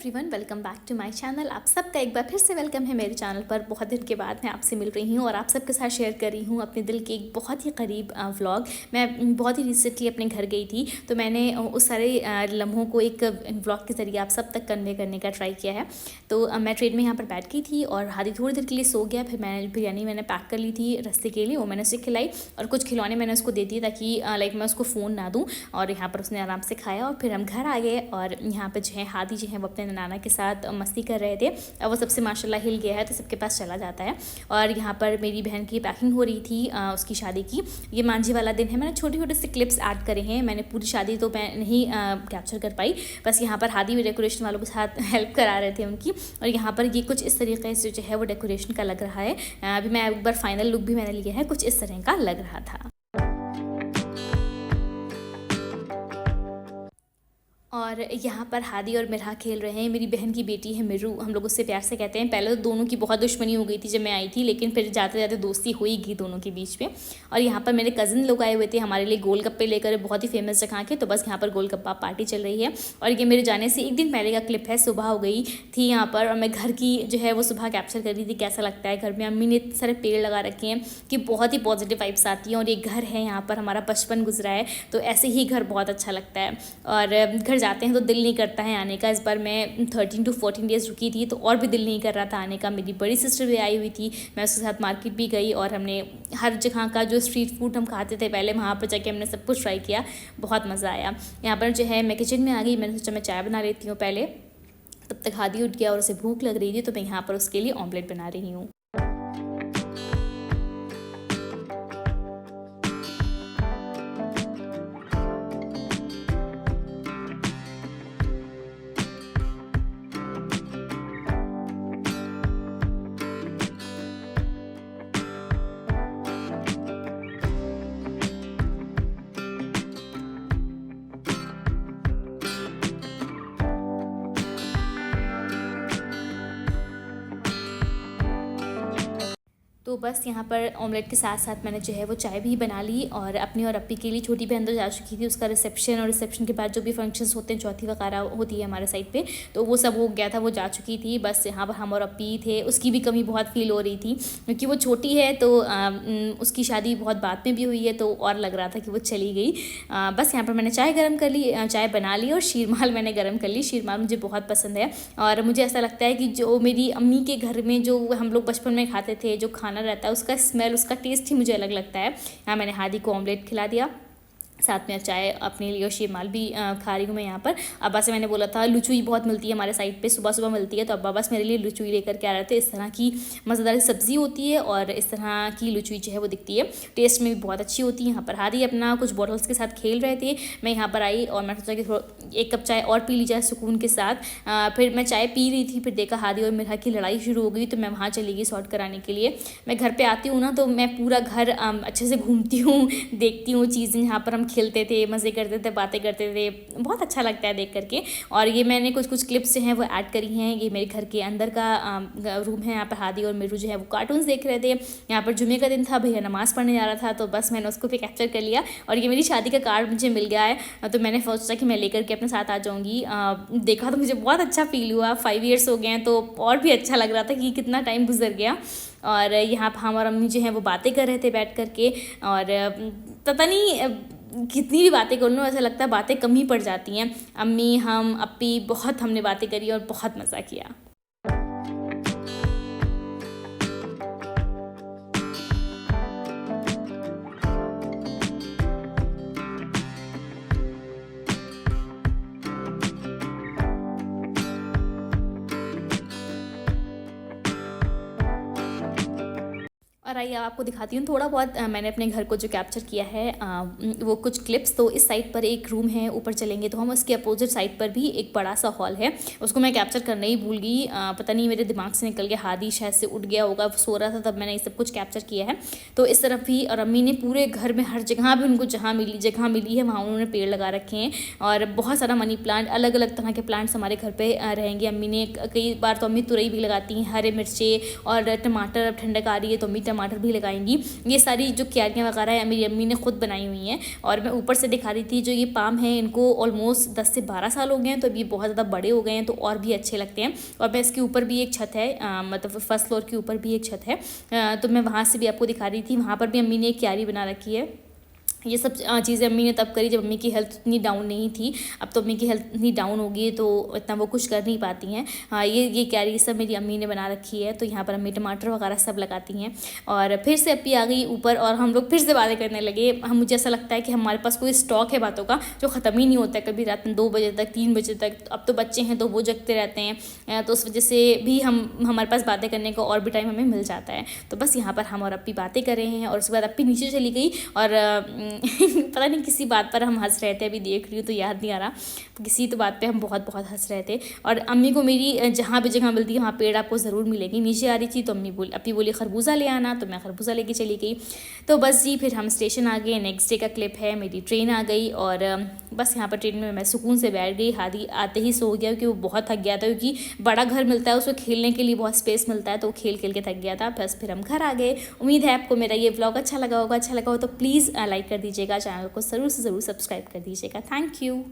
Everyone, welcome back to my channel. आप सबका एक बार फिर से वेलकम है मेरे चैनल पर। बहुत दिन के बाद मैं आपसे मिल रही हूँ और आप सबके साथ शेयर कर रही हूँ अपने दिल के एक बहुत ही करीब व्लॉग। मैं बहुत ही रिसेंटली अपने घर गई थी, तो मैंने उस सारे लम्हों को एक व्लॉग के ज़रिए आप सब तक कन्वे करने का ट्राई किया है। तो मैं ट्रेन में यहाँ पर बैठ गई थी और हादी थोड़ी देर के लिए सो गया। फिर बिरयानी मैंने पैक कर ली थी रास्ते के लिए, वो मैंने उसे खिलाई और कुछ खिलौने मैंने उसको दे दिए ताकि लाइक मैं उसको फ़ोन ना दूँ। और यहाँ पर उसने आराम से खाया और फिर हम घर आ गए। और यहाँ पर जो है हादी जो है वो अपने नाना के साथ मस्ती कर रहे थे। अब वो सबसे माशाल्लाह हिल गया है तो सबके पास चला जाता है। और यहाँ पर मेरी बहन की पैकिंग हो रही थी उसकी शादी की। ये मांझी वाला दिन है। मैंने छोटे छोटे से क्लिप्स ऐड करे हैं। मैंने पूरी शादी तो मैं नहीं कैप्चर कर पाई, बस यहाँ पर हादी भी डेकोरेशन वालों के साथ हेल्प करा रहे थे उनकी। और यहाँ पर ये कुछ इस तरीके से जो है वो डेकोरेशन का लग रहा है। अभी मैं एक बार फाइनल लुक भी मैंने लिया है, कुछ इस तरह का लग रहा था। और यहाँ पर हादी और मिरहा खेल रहे हैं। मेरी बहन की बेटी है मिरू, हम लोग उससे प्यार से कहते हैं। पहले तो दोनों की बहुत दुश्मनी हो गई थी जब मैं आई थी, लेकिन फिर जाते जाते दोस्ती हो ही गई दोनों के बीच में। और यहाँ पर मेरे कज़न लोग आए हुए थे हमारे लिए गोलगप्पे लेकर, बहुत ही फेमस जगह के। तो बस यहाँ पर गोलगप्पा पार्टी चल रही है। और ये मेरे जाने से एक दिन पहले का क्लिप है। सुबह हो गई थी यहाँ पर और मैं घर की जो है वो सुबह कैप्चर कर रही थी, कैसा लगता है घर में। अम्मी ने इतने सारे पेड़ लगा रखे हैं कि बहुत ही पॉजिटिव वाइब्स आती हैं। और ये घर है यहाँ पर हमारा बचपन गुजरा है, तो ऐसे ही घर बहुत अच्छा लगता है। और घर जाते हैं तो दिल नहीं करता है आने का। इस बार मैं 13 to 14 डेज़ रुकी थी तो और भी दिल नहीं कर रहा था आने का। मेरी बड़ी सिस्टर भी आई हुई थी, मैं उसके साथ मार्केट भी गई और हमने हर जगह का जो स्ट्रीट फूड हम खाते थे पहले, वहाँ पर जाके हमने सब कुछ ट्राई किया। बहुत मज़ा आया। यहाँ पर जो है मैं किचन में आ गई। मैंने सोचा मैं चाय बना लेती हूँ पहले। तब तक हादी उठ गया और उसे भूख लग रही थी, तो मैं यहाँ पर उसके लिए ऑमलेट बना रही हूँ। तो बस यहाँ पर ऑमलेट के साथ साथ मैंने जो है वो चाय भी बना ली। और अपनी और अप्पी के लिए छोटी बहन तो जा चुकी थी, उसका रिसेप्शन और रिसेप्शन के बाद जो भी फंक्शंस होते हैं, चौथी वगैरह होती है हमारे साइड पे, तो वो सब हो गया था, वो जा चुकी थी। बस यहाँ पर हम और अप्पी थे। उसकी भी कमी बहुत फील हो रही थी क्योंकि वो छोटी है, तो उसकी शादी बहुत बाद में भी हुई है, तो और लग रहा था कि वो चली गई। बस यहाँ पर मैंने चाय गर्म कर ली, चाय बना ली और शीरमाल मैंने गर्म कर ली। शीरमाल मुझे बहुत पसंद है और मुझे ऐसा लगता है कि जो मेरी अम्मी के घर में जो हम लोग बचपन में खाते थे, जो खाना रहता है, उसका स्मेल, उसका टेस्ट ही मुझे अलग लगता है। यहाँ मैंने हादी को ऑमलेट खिला दिया, साथ में चाय अपने लिए और शीरमाल भी खा रही हूँ मैं यहाँ पर। अब्बा से मैंने बोला था लुचुई बहुत मिलती है हमारे साइड पे, सुबह सुबह मिलती है, तो अब्बा बस मेरे लिए लुचुई लेकर के आ रहे थे। इस तरह की मज़ेदार सब्ज़ी होती है और इस तरह की लुचुई जो है वो दिखती है, टेस्ट में भी बहुत अच्छी होती है। यहाँ पर हादी अपना कुछ बॉटल्स के साथ खेल रहे थे। मैं यहाँ पर आई और मैं सोचा कि थोड़ा एक कप चाय और पी ली जाए सुकून के साथ। फिर मैं चाय पी रही थी, फिर देखा हादी और मिरहा की लड़ाई शुरू हो गई, तो मैं वहाँ चली गई सॉर्ट कराने के लिए। मैं घर पर आती हूँ ना, तो मैं पूरा घर अच्छे से घूमती हूँ, देखती हूँ चीज़ें। यहाँ पर हम खेलते थे, मज़े करते थे, बातें करते थे, बहुत अच्छा लगता है देख करके। और ये मैंने कुछ क्लिप्स जो हैं वो ऐड करी हैं। ये मेरे घर के अंदर का रूम है। यहाँ पर हादी और मिरू जो है वो कार्टून्स देख रहे थे। यहाँ पर जुमे का दिन था, भैया नमाज़ पढ़ने जा रहा था, तो बस मैंने उसको भी कैप्चर कर लिया। और ये मेरी शादी का कार्ड मुझे मिल गया है, तो मैंने सोचा कि मैं लेकर के अपने साथ आ जाऊँगी। देखा तो मुझे बहुत अच्छा फील हुआ। 5 ईयर्स हो गए हैं, तो और भी अच्छा लग रहा था कि कितना टाइम गुजर गया। और यहाँ पर हम और अम्मी जो हैं वो बातें कर रहे थे बैठ करके। और पता नहीं कितनी भी बातें कर लूँ, ऐसा लगता है बातें कम ही पड़ जाती हैं। अम्मी, हम, अप्पी, बहुत हमने बातें करी और बहुत मज़ा किया। और आइए आपको दिखाती हूँ थोड़ा बहुत मैंने अपने घर को जो कैप्चर किया है, वो कुछ क्लिप्स। तो इस साइड पर एक रूम है, ऊपर चलेंगे तो हम उसके अपोजिट साइड पर भी एक बड़ा सा हॉल है, उसको मैं कैप्चर करना ही भूल गई। पता नहीं मेरे दिमाग से निकल गया, हादी शायद से उठ गया होगा, सो रहा था तब मैंने ये सब कुछ कैप्चर किया है। तो इस तरफ भी, और अम्मी ने पूरे घर में हर जगह भी उनको जगह मिली है वहाँ उन्होंने पेड़ लगा रखे हैं। और बहुत सारा मनी प्लांट, अलग अलग तरह के प्लांट्स हमारे घर पर रहेंगे। अम्मी ने कई बार तो अम्मी तुरई भी लगाती हैं, हरे मिर्चे और टमाटर, अब ठंडक आ रही है तो अम्मी टमाटर भी लगाएंगी। ये सारी जो क्यारियाँ वगैरह है मेरी अम्मी ने खुद बनाई हुई हैं। और मैं ऊपर से दिखा रही थी, जो ये पाम है इनको ऑलमोस्ट 10 से 12 साल हो गए हैं, तो अभी बहुत ज़्यादा बड़े हो गए हैं, तो और भी अच्छे लगते हैं। और मैं इसके ऊपर भी एक छत है, मतलब फर्स्ट फ्लोर के ऊपर भी एक छत है, तो मैं वहाँ से भी आपको दिखा रही थी। वहाँ पर भी अम्मी ने एक क्यारी बना रखी है। ये सब चीज़ें अम्मी ने तब करी जब अम्मी की हेल्थ इतनी डाउन नहीं थी। अब तो अम्मी की हेल्थ इतनी डाउन हो गई है तो इतना वो कुछ कर नहीं पाती हैं। हाँ, ये क्यारी सब मेरी अम्मी ने बना रखी है, तो यहाँ पर अम्मी टमाटर वगैरह सब लगाती हैं। और फिर से अप्पी आ गई ऊपर और हम लोग फिर से बातें करने लगे। मुझे ऐसा लगता है कि हमारे पास कोई स्टॉक है बातों का जो ख़त्म ही नहीं होता है, कभी रात में 2 बजे तक, 3 बजे तक। अब तो बच्चे हैं तो वो जगते रहते हैं, तो उस वजह से भी हमारे पास बातें करने का और भी टाइम हमें मिल जाता है। तो बस यहाँ पर हम और अप्पी बातें कर रहे हैं और उसके बाद अप्पी नीचे चली गई और पता नहीं किसी बात पर हम हंस रहे थे, अभी देख रही हूँ तो याद नहीं आ रहा, किसी तो बात पे हम बहुत बहुत हंस रहे थे। और अम्मी को मेरी जहाँ भी जगह मिलती है वहाँ पेड़ आपको ज़रूर मिलेगी। नीचे आ रही थी तो अप्पी बोली खरबूजा ले आना, तो मैं खरबूजा लेके चली गई। तो बस जी फिर हम स्टेशन आ गए। नेक्स्ट डे का क्लिप है, मेरी ट्रेन आ गई और बस यहाँ पर ट्रेन में मैं सुकून से बैठ गई। हादी आते ही सो गया क्योंकि वो बहुत थक गया था, क्योंकि बड़ा घर मिलता है उसको खेलने के लिए बहुत स्पेस मिलता है, तो खेल खेल के थक गया था। बस फिर हम घर आ गए। उम्मीद है आपको मेरा ये व्लॉग अच्छा लगा होगा। अच्छा लगा हो तो प्लीज़ लाइक कर दीजिएगा, चैनल को ज़रूर से ज़रूर सब्सक्राइब कर दीजिएगा। Thank you.